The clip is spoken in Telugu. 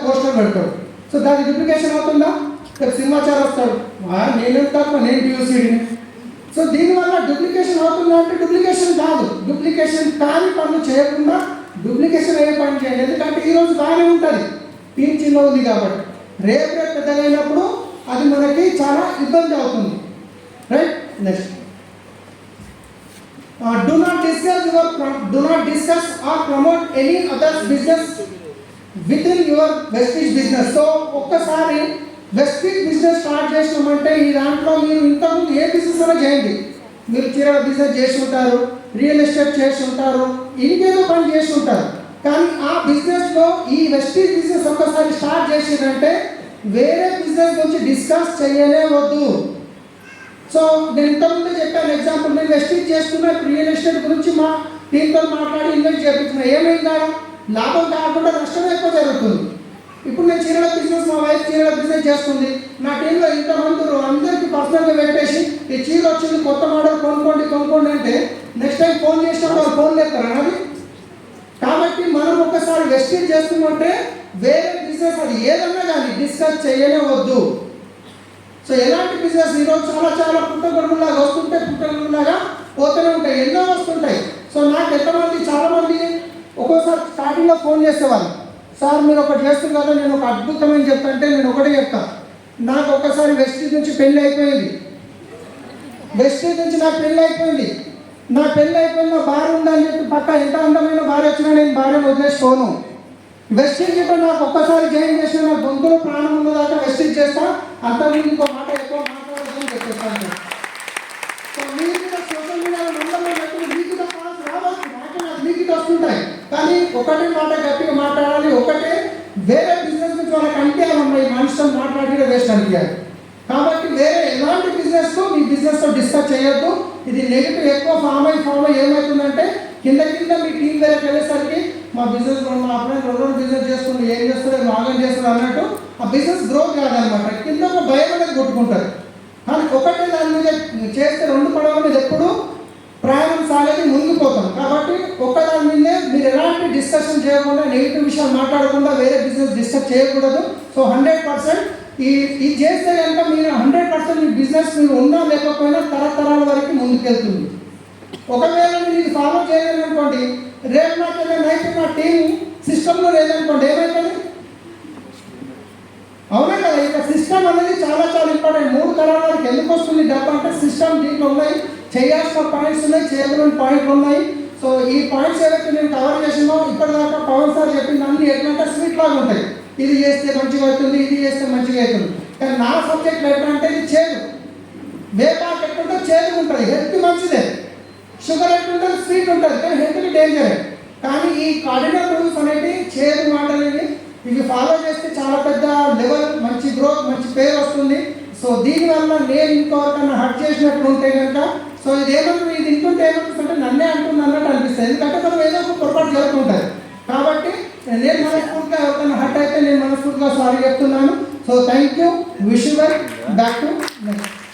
పోస్టర్ పెడతాడు. సో దానికి డూప్లికేషన్ అవుతుందా? సింహాచారం వస్తాడు, నేను తక్కువ, నేను పియూసీడీని. సో దీనివల్ల డూప్లికేషన్ అవుతుందా అంటే డూప్లికేషన్ కాదు. డూప్లికేషన్ కాని పనులు చేయకుండా డూప్లికేషన్ అయ్యే పని చేయండి. ఎందుకంటే ఈరోజు బాగానే ఉంటుంది, టీం చిన్న ఉంది కాబట్టి, రేపు పెద్దగా అయినప్పుడు అది మనకి చాలా ఇబ్బంది అవుతుంది. Right. Next, do not discuss or promote any other business within your Vestige business. So ఒక్కసారి వెస్టీజ్ బిజినెస్ స్టార్ట్ చేసినామంటే ఈ దాంట్లో మీరు ఇంతకుముందు ఏ బిజినెస్ అయినా చేయండి. మీరు చీరల బిజినెస్ చేసి ఉంటారు, రియల్ ఎస్టేట్ చేసి ఉంటారు, ఇంకేదో పని చేసి ఉంటారు. కానీ ఆ బిజినెస్లో ఈ వెస్టీజ్ బిజినెస్ ఒక్కసారి స్టార్ట్ చేసిందంటే వేరే బిజినెస్ గురించి డిస్కస్ చేయలే వద్దు. సో నేను ఇంతకుముందు చెప్పాను ఎగ్జాంపుల్, నేను వెస్టీజ్ చేస్తున్నా, రియల్ ఎస్టేట్ గురించి మా టీంతో మాట్లాడి ఇన్వెస్ట్ చేస్తున్నా. ఏమైందా? లాభం కాకుండా నష్టం ఎక్కువ జరుగుతుంది. ఇప్పుడు నేను చీరల బిజినెస్, మా వైఫ్ చీరల బిజినెస్ చేస్తుంది, నా టీంలో ఇంతమంది అందరికీ పర్సనల్గా పెట్టేసి ఈ చీర వచ్చింది కొత్త మోడల్ కొనుక్కోండి అంటే నెక్స్ట్ టైం ఫోన్ చేసినప్పుడు వాళ్ళు ఫోన్ లేస్తారా అది? కాబట్టి మనం ఒకసారి వెస్టీజ్ చేస్తున్నామంటే వేరే బిజినెస్ అది ఏదన్నా కానీ డిస్కస్ చేయనే వద్దు. సో ఎలాంటి బిజినెస్ ఈరోజు చాలా పుట్టగొడుగులాగా వస్తుంటే పుట్టగొడుగులాగా పోతూనే ఉంటాయి, ఎన్నో వస్తుంటాయి. సో నాకు ఎంతమంది చాలామంది ఒక్కోసారి స్టార్టింగ్లో ఫోన్ చేసేవాళ్ళు, సార్ మీరు ఒకటి చేస్తున్నారు కదా, నేను ఒక అద్భుతమైన చెప్తాంటే నేను ఒకటే చెప్తాను. నాకు ఒకసారి వెస్టీజ్ నుంచి పెళ్ళి అయిపోయింది, నా పెళ్ళి అయిపోయింది, నా భార్య ఉందని చెప్పి పక్క ఎంత అందమైన భార్య వచ్చినా నేను భార్యను వదిలేసుకోను. వెస్టీజ్ అంటే నాకు ఒక్కసారి జాయిన్ చేసిన నా గొంతులో ప్రాణం ఉన్నదాకా వెస్టీజ్ చేస్తా, అంతకుముందు ఇంకో మాట ఎక్కువ మాట్లాడదని చెప్పేస్తాను. సో మీరు సోషల్ మీడియాలో నమ్మకం మీకు రావచ్చు, మీకు వస్తుంటాయి, కానీ ఒకటే మాట గట్టిగా మాట్లాడాలి. ఒకటే వేరే బిజినెస్ నుంచి వాళ్ళకి అనిపించాలి, ఉన్నాయి మనిషితో మాట్లాడితే వేస్ట్ అనిపించాలి. కాబట్టి వేరే ఎలాంటి బిజినెస్ మీ బిజినెస్తో డిస్కస్ చేయొద్దు. ఇది నెగిటివ్ ఎక్కువ ఫామ్ అయ్యి ఏమవుతుందంటే కింద మీ టీం వేరే వెళ్ళేసరికి మా బిజినెస్ మా ఫ్రెండ్ రెండు బిజినెస్ చేస్తుంది, ఏం చేస్తుంది బాగా చేస్తుంది అన్నట్టు ఆ బిజినెస్ గ్రోత్ కాదనమాట. కింద ఒక భయం అనేది కొట్టుకుంటారు. కానీ ఒకటే దాని మీద చేస్తే రెండు పడవ మీద ఎప్పుడు ప్రయాణం సాగేది ముందుకుపోతాం. కాబట్టి ఒక్కదాని మీదే మీరు ఎలాంటి డిస్కషన్ చేయకుండా, నెగిటివ్ విషయాలు మాట్లాడకుండా వేరే బిజినెస్ డిస్కస్ చేయకూడదు. సో 100% ఇది చేస్తే కనుక మీరు 100% మీ బిజినెస్ మీరు ఉన్నా లేకపోయినా తరతరాల వరకు ముందుకెళ్తుంది. ఒకవేళ మీరు ఇది ఫాలో చేయాలనుకోండి, రేపు నాకు నైట్ నా టీం సిస్టంలో లేదనుకోండి, ఏమవుతుంది? అవునా కదా? ఇక సిస్టమ్ అనేది చాలా ఇంపార్టెంట్. 3 తరాల వరకు ఎందుకు వస్తుంది డబ్బు అంటే సిస్టమ్ దీంట్లో ఉన్నాయి, చేయాల్సిన పాయింట్స్ ఉన్నాయి, చేయగలిగిన పాయింట్లు ఉన్నాయి. సో ఈ పాయింట్స్ ఏవైతే నేను కవర్ చేసినో ఇప్పటిదాకా పవన్ సార్ చెప్పిన అన్ని ఎట్లంటే స్వీట్ లాగా ఉంటాయి. ఇది చేస్తే మంచిగా అవుతుంది, ఇది చేస్తే మంచిగా అవుతుంది. కానీ నా సబ్జెక్ట్ ఎట్లంటే ఇది చేదు. వేపాకు ఎట్లుంటే చేదు ఉంటుంది, హెల్త్ మంచిదే. షుగర్ ఎట్లుంటుంది, స్వీట్ ఉంటుంది, కానీ హెల్త్కి డేంజరే. కానీ ఈ కార్డినల్ రూల్స్ అనేవి చేదు మాటలు ఇవి ఫాలో చేస్తే చాలా పెద్ద లెవెల్, మంచి గ్రోత్, మంచి పేరు వస్తుంది. సో దీనివల్ల నేను ఇంకొకరికన్నా హర్ట్ చేసినట్లు ఉంటే కనుక, సో ఇది ఇంటుంటే ఏమనిపిస్తుంటే నన్నే అంటుంది అన్నట్టు అనిపిస్తుంది. ఎందుకంటే మనం ఏదో ఒక పొరపాటు జరుగుతుంటుంది. కాబట్టి నేను మనస్ఫూర్తిగా ఎవరికైనా హర్ట్ అయితే నేను మనస్ఫూర్తిగా సారీ చెప్తున్నాను. So thank you, wish you well, back to next.